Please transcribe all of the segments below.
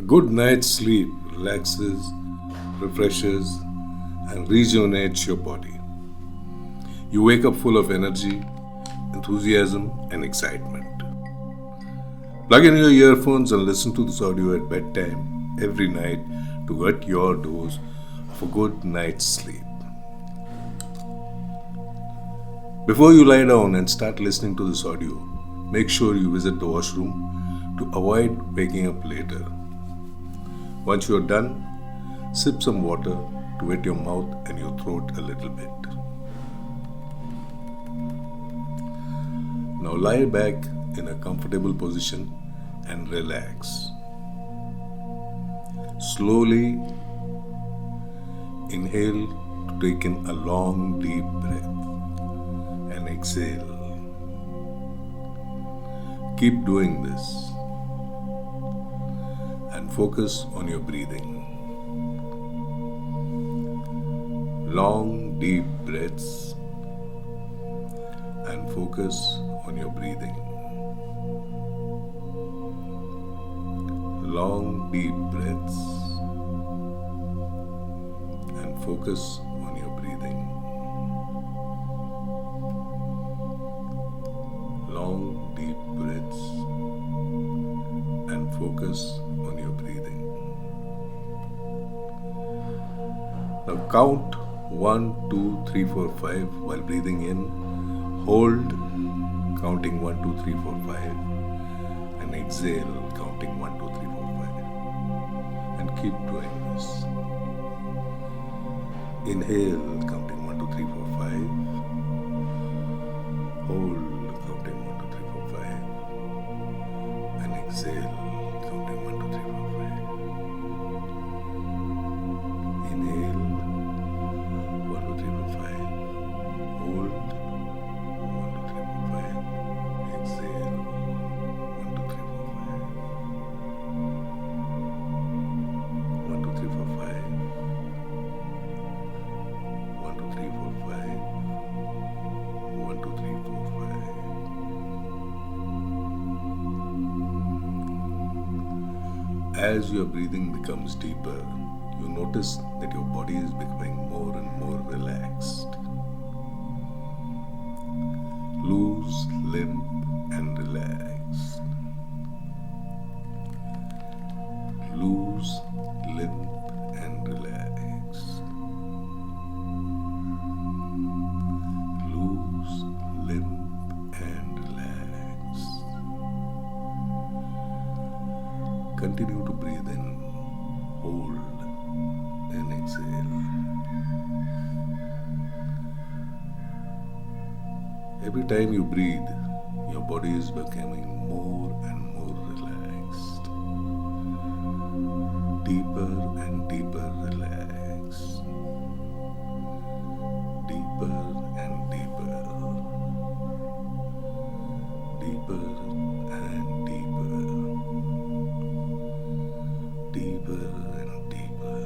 good night's sleep relaxes, refreshes, and rejuvenates your body. You wake up full of energy, enthusiasm, and excitement. Plug in your earphones and listen to this audio at bedtime every night to get your dose of a good night's sleep. Before you lie down and start listening to this audio, make sure you visit the washroom to avoid waking up later. Once you are done, sip some water to wet your mouth and your throat a little bit. Now lie back in a comfortable position and relax. Slowly inhale to take in a long deep breath and exhale. Keep doing this and focus on your breathing. Long deep breaths and focus on your breathing. Long deep breaths and focus on your breathing. Long deep breaths and focus on your breathing. Now count 1, 2, 3, 4, 5 while breathing in. Hold, counting 1, 2, 3, 4, 5, and exhale, counting 1, 2, 3, 4, 5, and keep doing this. Inhale, counting 1, 2, 3, 4, 5. Hold, counting 1, 2, 3, 4, 5, and exhale, counting 1, 2, 3, 4, 5. Inhale, 1, 2, 3, 4, 5. Hold. As your breathing becomes deeper, you notice that your body is becoming more and more relaxed. Loose, limp, and relaxed. Loose, limp, and relaxed. Loose, limp, and relaxed. Continue to breathe in, hold, and exhale. Every time you breathe, your body is becoming more and more relaxed. Deeper and deeper relaxed. Deeper and deeper. Deeper and deeper. Deeper and deeper.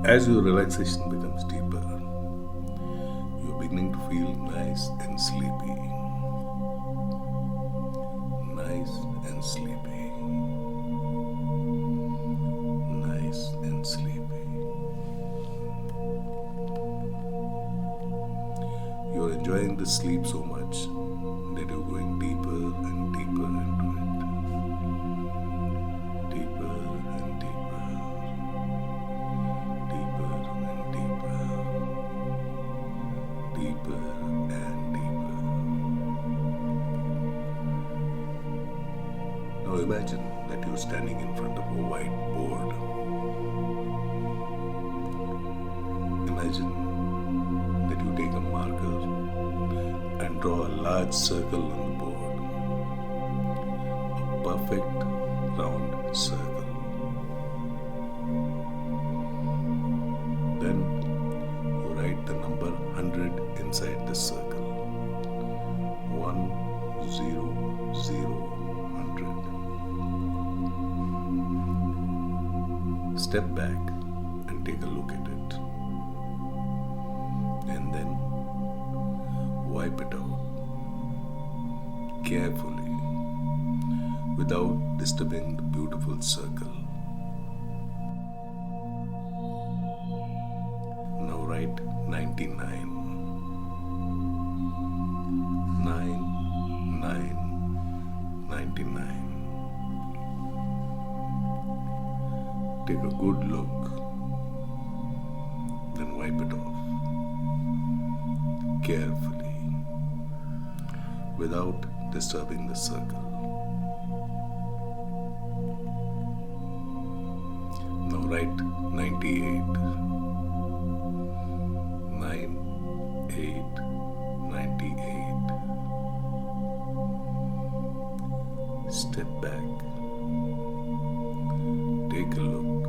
As your relaxation becomes deeper, you're beginning to feel nice and sleepy. Nice and sleepy. Nice and sleepy. You're enjoying the sleep so much that you're going deeper and deeper into it. Deeper and deeper. Deeper and deeper. Deeper and deeper. Now imagine that you're standing in front of a white board. Imagine that you take a marker and draw a large circle on the board. A perfect round circle. Then you write the number 100 inside the circle. 1, 0, 0, 100. Step back and take a look at it. And then wipe it out carefully without disturbing the beautiful circle. Now write 99. 99. Take a good look, then wipe it off carefully without disturbing the circle. Now write 98. 98. Step back. Take a look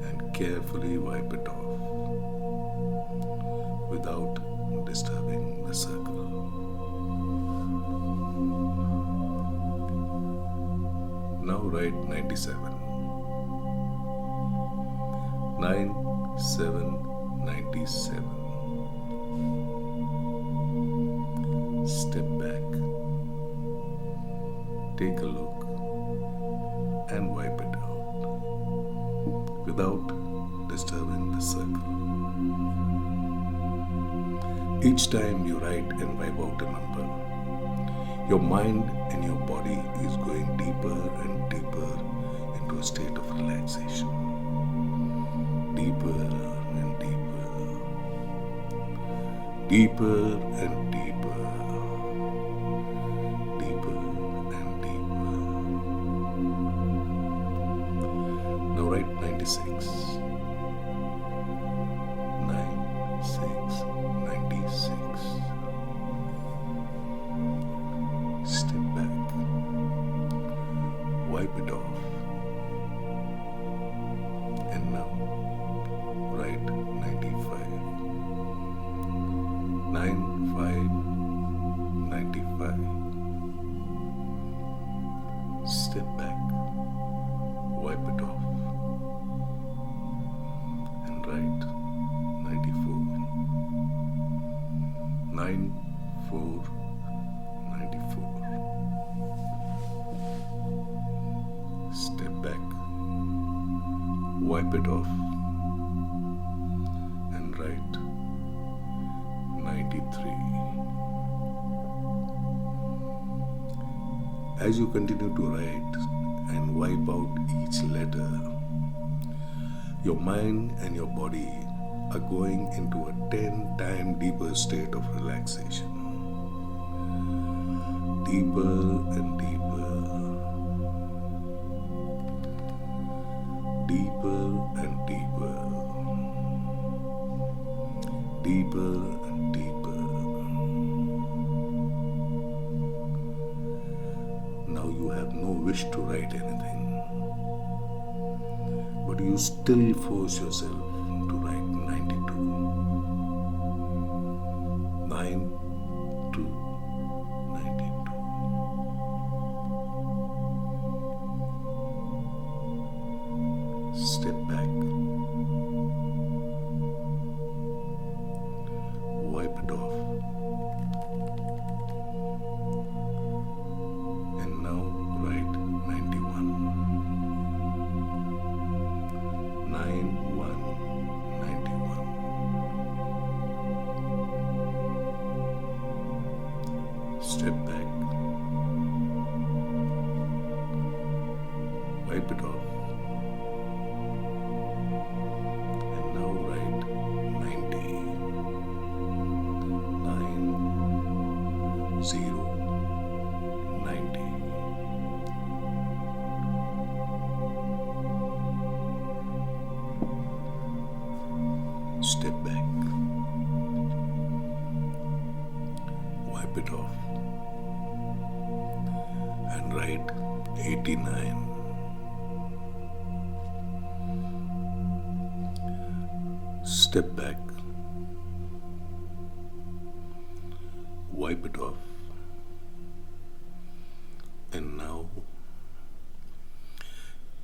and carefully wipe it off without disturbing the circle. Now write 97. 97. Step back. Take a look and wipe it out without disturbing the circle. Each time you write and wipe out a number, your mind and your body is going deeper and deeper into a state of relaxation. Deeper and deeper. Deeper and deeper. Deeper and deeper. Now write 96. 96. Step back. Wipe it off. And now write 95. 95. Step back. Wipe it off. And write 94. 94. Step back. Wipe it off. And write 93. As you continue to write and wipe out each letter, your mind and your body are going into a 10-time deeper state of relaxation. Deeper and deeper. Deeper and deeper. Deeper and deeper. Now you have no wish to write anything, but you still force yourself to write 92. 92. Step back. Wipe it off. And now write 91. 91. Step back. Wipe it off. And now write 90. 90. Step back. Wipe it off. And write 89. Step back. Wipe it off. And now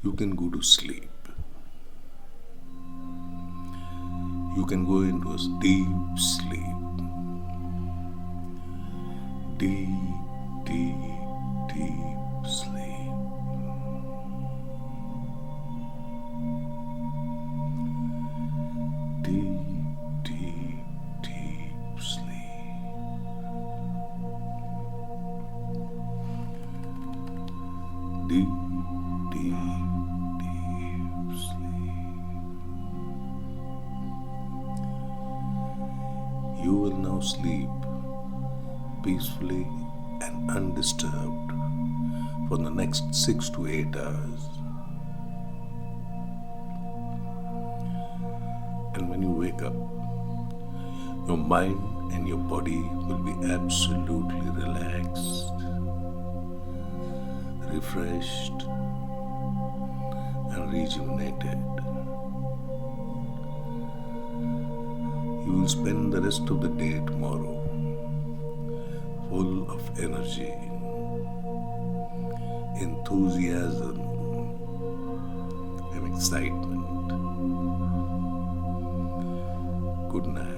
you can go to sleep. You can go into a deep sleep. deep, deep, deep sleep. Deep, deep, deep sleep. Deep, deep, deep sleep. You will now sleep peacefully and undisturbed for the next 6 to 8 hours. And when you wake up, your mind and your body will be absolutely relaxed, refreshed, and rejuvenated. You will spend the rest of the day tomorrow full of energy, enthusiasm, and excitement. Good night.